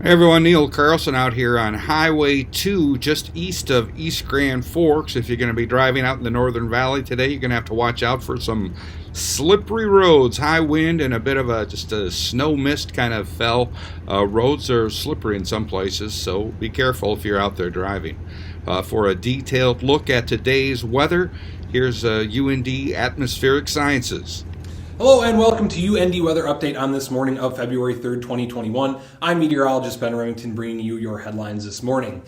Hey everyone, Neil Carlson out here on Highway 2 just east of East Grand Forks. If you're going to be driving out in the Northern Valley today, you're going to have to watch out for some slippery roads, high wind, and a bit of just a snow mist kind of fell. Roads are slippery in some places, so be careful if you're out there driving. For a detailed look at today's weather, here's UND Atmospheric Sciences. Hello and welcome to UND Weather Update on this morning of February 3rd, 2021. I'm meteorologist Ben Remington bringing you your headlines this morning.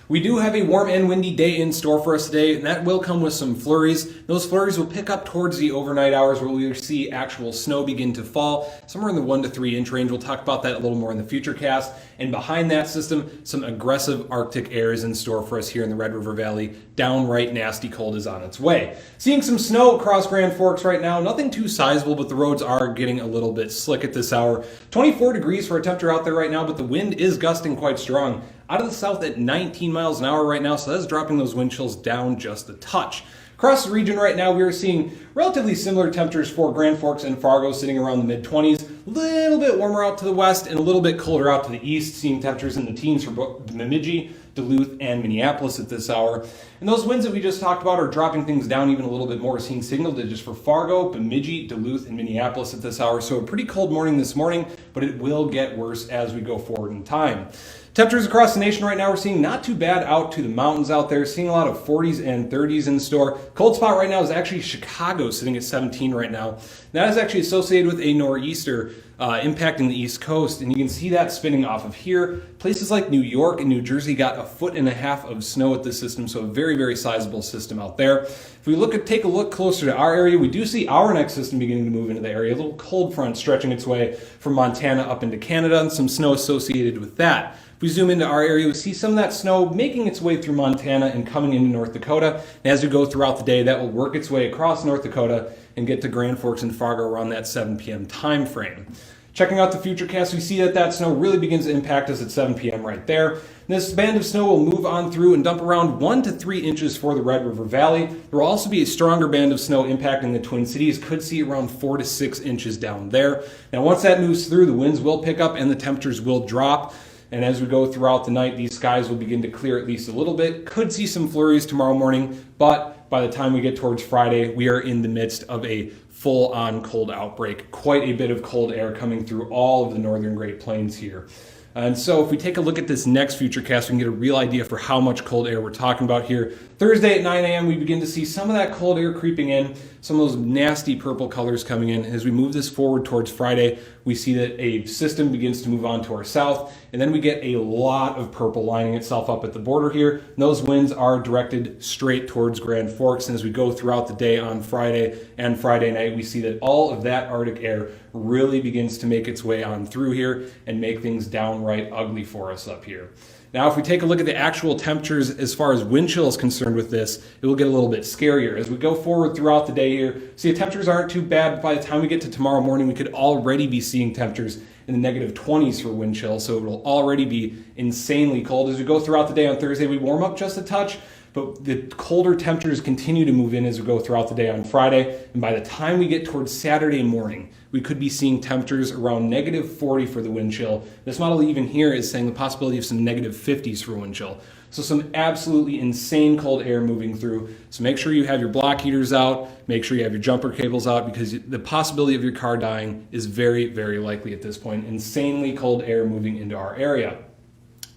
We do have a warm and windy day in store for us today, and that will come with some flurries. Those flurries will pick up towards the overnight hours where we'll see actual snow begin to fall, somewhere in the 1 to 3 inch range. We'll talk about that a little more in the future cast. And behind that system, some aggressive Arctic air is in store for us here in the Red River Valley. Downright nasty cold is on its way. Seeing some snow across Grand Forks right now, nothing too sizable, but the roads are getting a little bit slick at this hour. 24 degrees for a temperature out there right now, but the wind is gusting quite strong. Out of the south at 19 miles an hour right now, so that's dropping those wind chills down just a touch. Across the region right now, we are seeing relatively similar temperatures for Grand Forks and Fargo, sitting around the mid-20s. A little bit warmer out to the west and a little bit colder out to the east, seeing temperatures in the teens for both Bemidji, Duluth, and Minneapolis at this hour. And those winds that we just talked about are dropping things down even a little bit more, seeing single digits for Fargo, Bemidji, Duluth, and Minneapolis at this hour. So a pretty cold morning this morning, but it will get worse as we go forward in time. Temperatures across the nation right now, we're seeing not too bad out to the mountains out there, seeing a lot of 40s and 30s in store. Cold spot right now is actually Chicago, sitting at 17 right now. That is actually associated with a nor'easter impacting the East Coast, and you can see that spinning off of here. Places like New York and New Jersey got 1.5 feet of snow at this system, so a very, very sizable system out there. If we take a look closer to our area, we do see our next system beginning to move into the area. A little cold front stretching its way from Montana up into Canada, and some snow associated with that. If we zoom into our area, we see some of that snow making its way through Montana and coming into North Dakota. And as we go throughout the day, that will work its way across North Dakota and get to Grand Forks and Fargo around that 7 p.m. time frame. Checking out the future cast, we see that snow really begins to impact us at 7 p.m. right there. This band of snow will move on through and dump around 1 to 3 inches for the Red River Valley. There will also be a stronger band of snow impacting the Twin Cities. Could see around 4 to 6 inches down there. Now, once that moves through, the winds will pick up and the temperatures will drop. And as we go throughout the night, these skies will begin to clear at least a little bit. Could see some flurries tomorrow morning, but by the time we get towards Friday, we are in the midst of a full-on cold outbreak. Quite a bit of cold air coming through all of the northern Great Plains here. And so if we take a look at this next future cast, we can get a real idea for how much cold air we're talking about here. Thursday at 9 a.m., we begin to see some of that cold air creeping in, some of those nasty purple colors coming in. As we move this forward towards Friday, we see that a system begins to move on to our south, and then we get a lot of purple lining itself up at the border here. And those winds are directed straight towards Grand Forks, and as we go throughout the day on Friday and Friday night, we see that all of that Arctic air really begins to make its way on through here and make things downright ugly for us up here. Now, if we take a look at the actual temperatures as far as wind chill is concerned with this, it will get a little bit scarier. As we go forward throughout the day here, see the temperatures aren't too bad, but by the time we get to tomorrow morning, we could already be seeing temperatures in the negative 20s for wind chill, so it will already be insanely cold. As we go throughout the day on Thursday, we warm up just a touch, but the colder temperatures continue to move in as we go throughout the day on Friday. And by the time we get towards Saturday morning, we could be seeing temperatures around negative 40 for the wind chill. This model even here is saying the possibility of some negative 50s for wind chill. So some absolutely insane cold air moving through. So make sure you have your block heaters out. Make sure you have your jumper cables out, because the possibility of your car dying is very, very likely at this point. Insanely cold air moving into our area.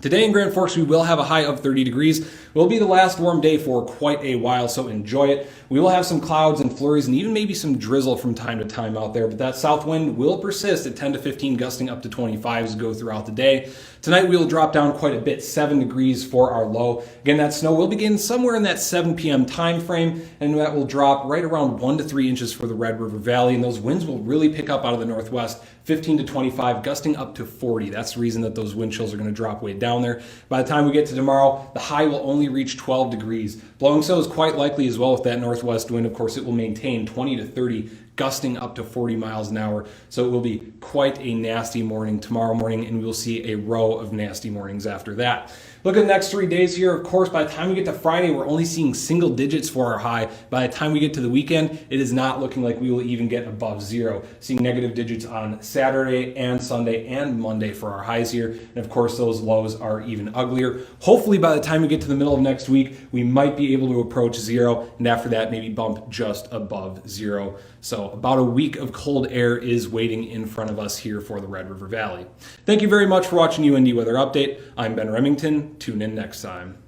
Today in Grand Forks, we will have a high of 30 degrees. It will be the last warm day for quite a while, so enjoy it. We will have some clouds and flurries and even maybe some drizzle from time to time out there, but that south wind will persist at 10 to 15, gusting up to 25 as we go throughout the day. Tonight, we will drop down quite a bit, 7 degrees for our low. Again, that snow will begin somewhere in that 7 p.m. time frame, and that will drop right around 1 to 3 inches for the Red River Valley, and those winds will really pick up out of the northwest, 15 to 25, gusting up to 40. That's the reason that those wind chills are going to drop way down there. By the time we get to tomorrow, the high will only reach 12 degrees. Blowing snow is quite likely as well with that northwest wind. Of course, it will maintain 20 to 30, gusting up to 40 miles an hour. So it will be quite a nasty morning tomorrow morning, and we will see a row of nasty mornings after that. Look at the next 3 days here. Of course, by the time we get to Friday, we're only seeing single digits for our high. By the time we get to the weekend, it is not looking like we will even get above zero. Seeing negative digits on Saturday and Sunday and Monday for our highs here. And of course, those lows are even uglier. Hopefully, by the time we get to the middle of next week, we might be able to approach zero. And after that, maybe bump just above zero. So about a week of cold air is waiting in front of us here for the Red River Valley. Thank you very much for watching UND Weather Update. I'm Ben Remington. Tune in next time.